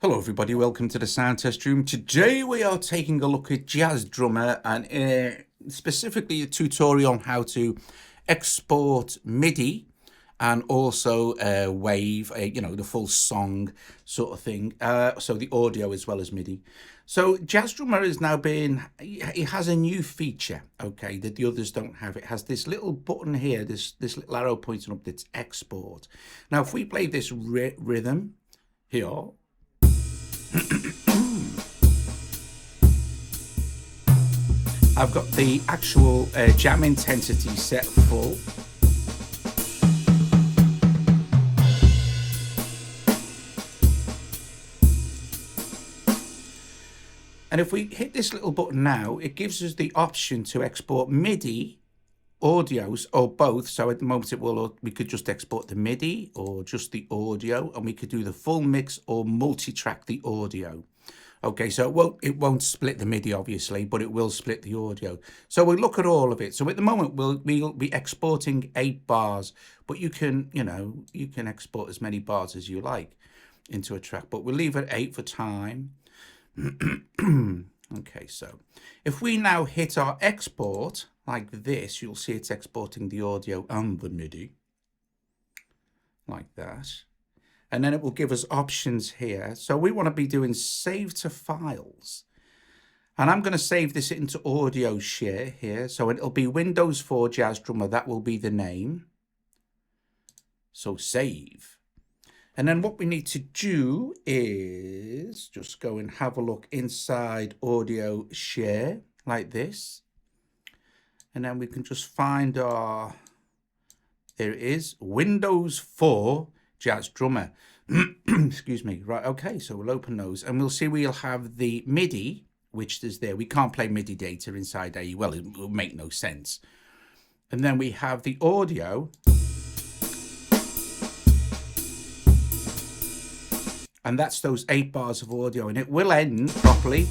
Hello everybody, welcome to the sound test room. Today we are taking a look at Jazz Drummer and specifically a tutorial on how to export Midi and also wave, the full song sort of thing. So the audio as well as Midi. So Jazz Drummer has now it has a new feature, okay, that the others don't have. It has this little button here, this little arrow pointing up that's export. Now if we play this rhythm here, I've got the actual jam intensity set full. And if we hit this little button now, it gives us the option to export MIDI audios or both. So at the moment we could just export the MIDI or just the audio, and we could do the full mix or multi-track the audio. Okay, so it won't split the MIDI obviously, but it will split the audio. So we'll look at all of it. So at the moment we'll be exporting 8 bars, but you can export as many bars as you like into a track, but we'll leave it 8 for time. Okay, so if we now hit our export like this, you'll see it's exporting the audio and the MIDI like that. And then it will give us options here. So we want to be doing save to files. And I'm going to save this into audio share here. So it'll be Windows 4 Jazz Drummer. That will be the name. So save. And then what we need to do is just go and have a look inside audio share like this. And then we can just find there it is, Windows 4 Jazz Drummer. Excuse me. Right, okay, so we'll open those and we'll see we'll have the MIDI, which is there. We can't play MIDI data inside AE. Well, it will make no sense. And then we have the audio. And that's those 8 bars of audio, and it will end properly.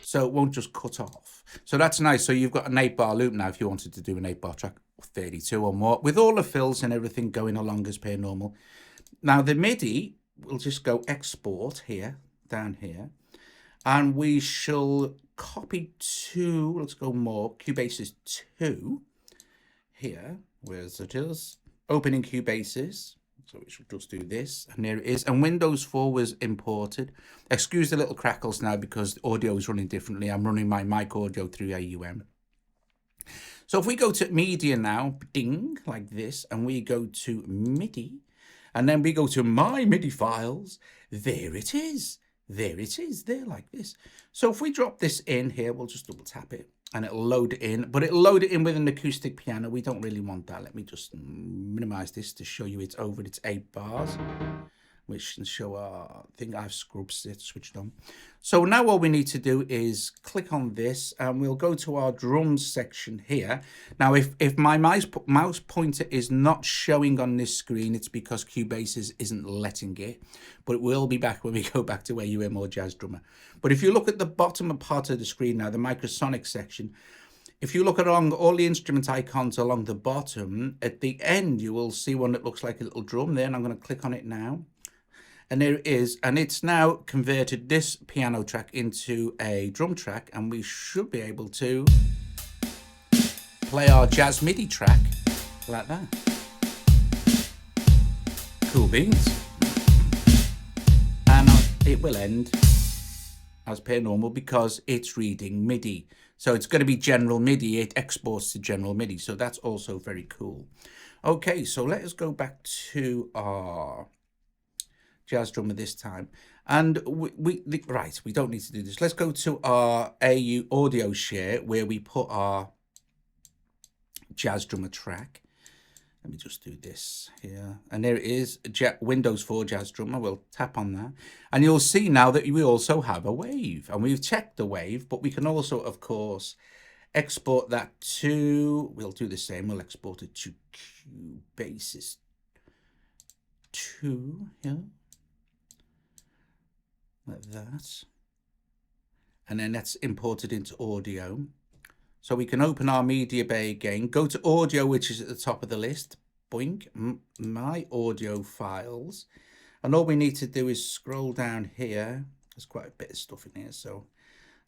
So it won't just cut off. So that's nice. So you've got an 8-bar loop now if you wanted to do an 8-bar track, 32 or more, with all the fills and everything going along as per normal. Now the MIDI, we'll just go export here, down here, and we shall copy to, let's go more, Cubase's 2 here, where's it is, opening Cubase's. So we should just do this, and there it is. And Windows 4 was imported. Excuse the little crackles now because the audio is running differently. I'm running my mic audio through AUM. So if we go to media now, ding, like this, and we go to MIDI, and then we go to my MIDI files, there it is. There it is, there like this. So if we drop this in here, we'll just double tap it and it'll load it in, but it'll load it in with an acoustic piano. We don't really want that. Let me just minimize this to show you it's over its 8 bars, which can show I think I've switched on. So now all we need to do is click on this and we'll go to our drums section here. Now if my mouse pointer is not showing on this screen, it's because Cubase isn't letting it, but it will be back when we go back to AUM or Jazz Drummer. But if you look at the bottom part of the screen now, the microsonic section, if you look along all the instrument icons along the bottom, at the end you will see one that looks like a little drum there, and I'm going to click on it now. And there it is, and it's now converted this piano track into a drum track, and we should be able to play our jazz MIDI track like that. Cool beans. And it will end as per normal because it's reading MIDI. So it's going to be general MIDI. It exports to general MIDI. So that's also very cool. Okay, so let us go back to our Jazz Drummer this time, and we don't need to do this. Let's go to our AU audio share where we put our Jazz Drummer track. Let me just do this here, and there it is, Windows 4 Jazz Drummer. We'll tap on that and you'll see now that we also have a wave, and we've checked the wave, but we can also of course export that to, we'll do the same, we'll export it to Cubase's 2 here. Like that, and then that's imported into audio. So we can open our media bay again, go to audio, which is at the top of the list, boink, my audio files, And all we need to do is scroll down here. There's quite a bit of stuff in here, so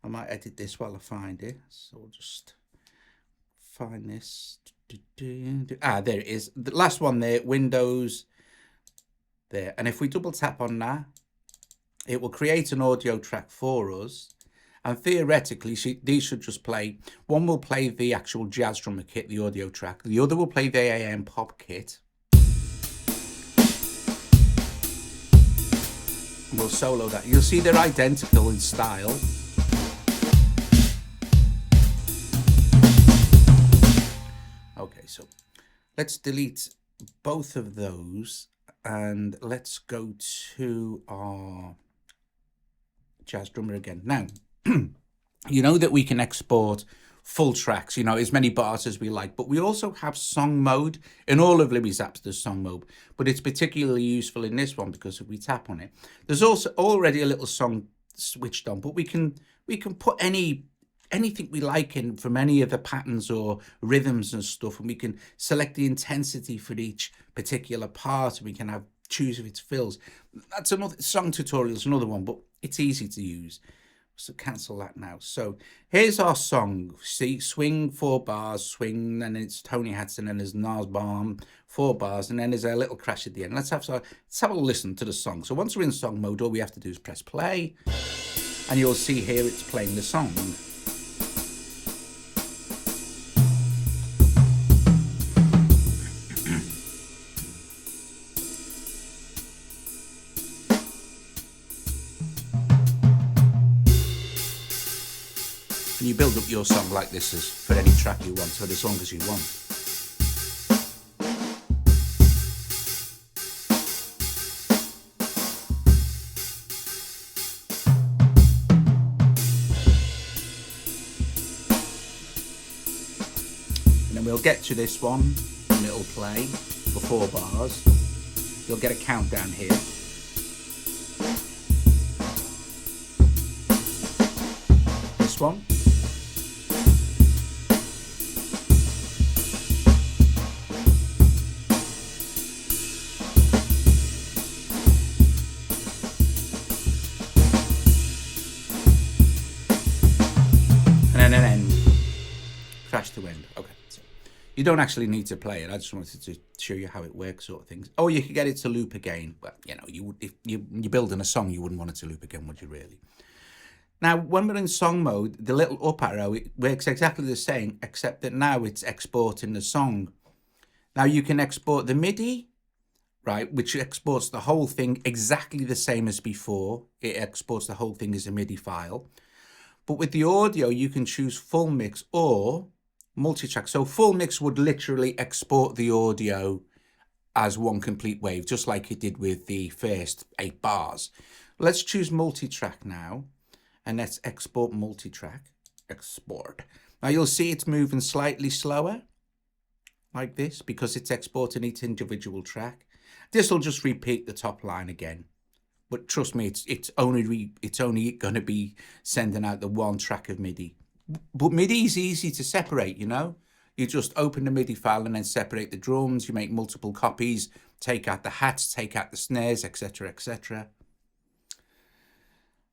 I might edit this while I find it. So we'll just find this. Ah, there it is. The last one there, Windows, there. And if we double tap on that, it will create an audio track for us. And theoretically, these should just play. One will play the actual jazz drummer kit, the audio track. The other will play the AM pop kit. We'll solo that. You'll see they're identical in style. Okay, so let's delete both of those and let's go to our jazz drummer again. Now, you know that we can export full tracks, you know, as many bars as we like, but we also have song mode. In all of Libby's apps, there's song mode, but it's particularly useful in this one because if we tap on it, there's also already a little song switched on, but we can put anything we like in from any of the patterns or rhythms and stuff, and we can select the intensity for each particular part, and we can choose if it's fills. That's another song tutorial, is another one, but it's easy to use. So cancel that now. So here's our song. See, swing 4 bars, swing, and it's Tony Hudson, and there's Nas Bomb 4 bars, and then there's a little crash at the end. Let's have a listen to the song. So once we're in song mode, all we have to do is press play, and you'll see here it's playing the song. And you build up your song like this as for any track you want, for as long as you want. And then we'll get to this one, and it'll play for 4 bars. You'll get a countdown here. This one. And then end. Crash to end. Okay. So you don't actually need to play it. I just wanted to show you how it works, sort of things. Oh, you could get it to loop again. But you know, you would, if you're building a song, you wouldn't want it to loop again, would you really? Now, when we're in song mode, the little up arrow, it works exactly the same, except that now it's exporting the song. Now you can export the Midi, right, which exports the whole thing exactly the same as before. It exports the whole thing as a Midi file. But with the audio, you can choose full mix or multi-track. So full mix would literally export the audio as one complete wave, just like it did with the first 8 bars. Let's choose multi-track now, and let's export multi-track. Export. Now you'll see it's moving slightly slower, like this, because it's exporting each individual track. This will just repeat the top line again. But trust me, it's only going to be sending out the 1 track of MIDI. But MIDI is easy to separate, you know. You just open the MIDI file and then separate the drums. You make multiple copies, take out the hats, take out the snares, etc., etc.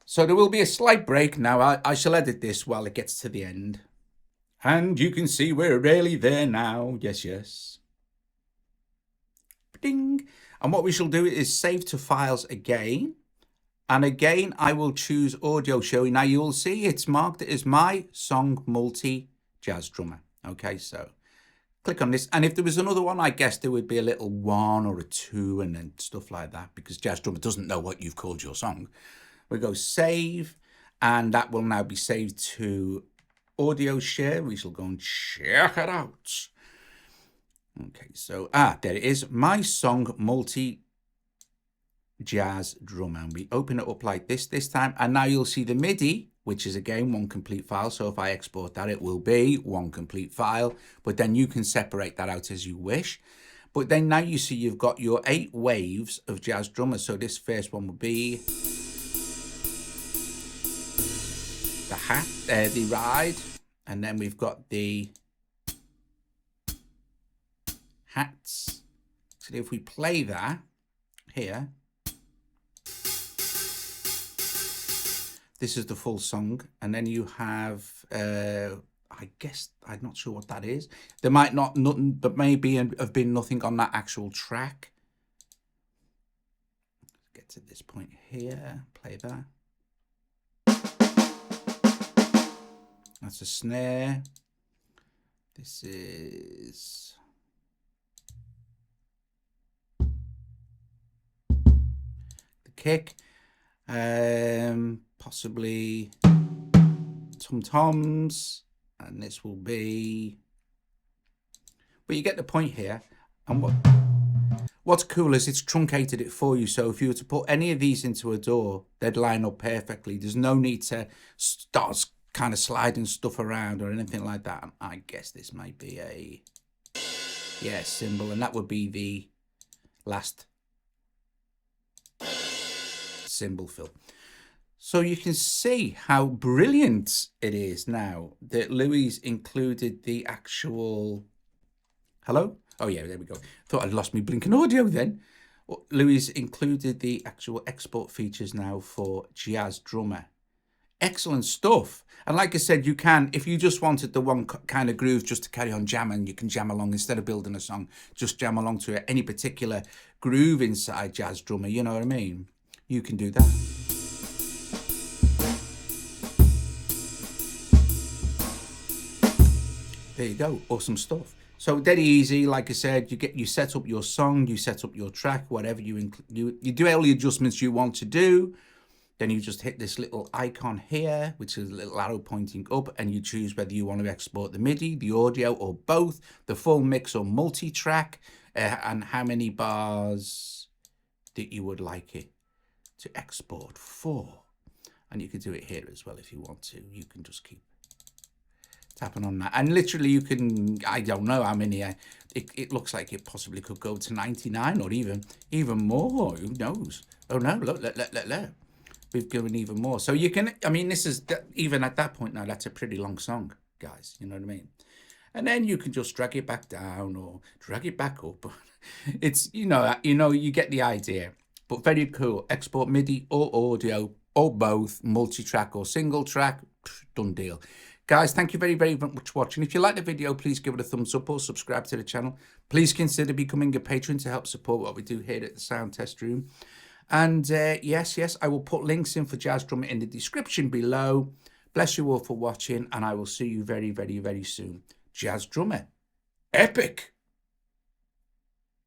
So there will be a slight break now. I shall edit this while it gets to the end. And you can see we're really there now. Yes, yes. Ding. And what we shall do is save to files again. And again, I will choose audio show. Now you will see it's marked as my song multi jazz drummer. Okay, so click on this. And if there was another one, I guess there would be a little 1 or a 2 and then stuff like that, because jazz drummer doesn't know what you've called your song. We go save, and that will now be saved to audio share. We shall go and check it out. Okay, so, there it is. My song multi jazz drummer. And we open it up like this time. And now you'll see the MIDI, which is again 1 complete file. So if I export that, it will be 1 complete file. But then you can separate that out as you wish. But then now you see you've got your 8 waves of jazz drummer. So this first one will be the hat, the ride. And then we've got the hats. So if we play that here, This is the full song. And then you have, I guess, I'm not sure what that is. There might not, nothing, but maybe have been nothing on that actual track. Let's get to this point here, play that. That's a snare. This is the kick. Possibly tom-toms, and this will be, but you get the point here. And what's cool is it's truncated it for you, so if you were to put any of these into a DAW, they'd line up perfectly. There's no need to start kind of sliding stuff around or anything like that. I guess this might be a, yeah, cymbal, and that would be the last cymbal fill. So you can see how brilliant it is now that Louis included the actual, hello? Oh yeah, there we go. Thought I'd lost me blinking audio then. Louis included the actual export features now for Jazz Drummer. Excellent stuff. And like I said, you can, if you just wanted the one kind of groove just to carry on jamming, you can jam along instead of building a song, just jam along to any particular groove inside Jazz Drummer, you know what I mean? You can do that. There you go, awesome stuff. So dead easy, like I said, you set up your song, you set up your track, whatever you do all the adjustments you want to do. Then you just hit this little icon here, which is a little arrow pointing up, and you choose whether you want to export the MIDI, the audio, or both, the full mix or multi-track, and how many bars that you would like it to export for. And you can do it here as well if you want to. You can just keep tapping on that. And literally you can, I don't know how many, it looks like it possibly could go to 99 or even more. Who knows? Oh no, look. We've given even more. So you can, I mean, this is, even at that point now, that's a pretty long song, guys. You know what I mean? And then you can just drag it back down or drag it back up. It's, you get the idea. But very cool. Export MIDI or audio or both, multi-track or single track, done deal. Guys, thank you very, very much for watching. If you like the video, please give it a thumbs up or subscribe to the channel. Please consider becoming a patron to help support what we do here at the Sound Test Room. And yes, I will put links in for Jazz Drummer in the description below. Bless you all for watching, and I will see you very, very, very soon. Jazz Drummer, epic!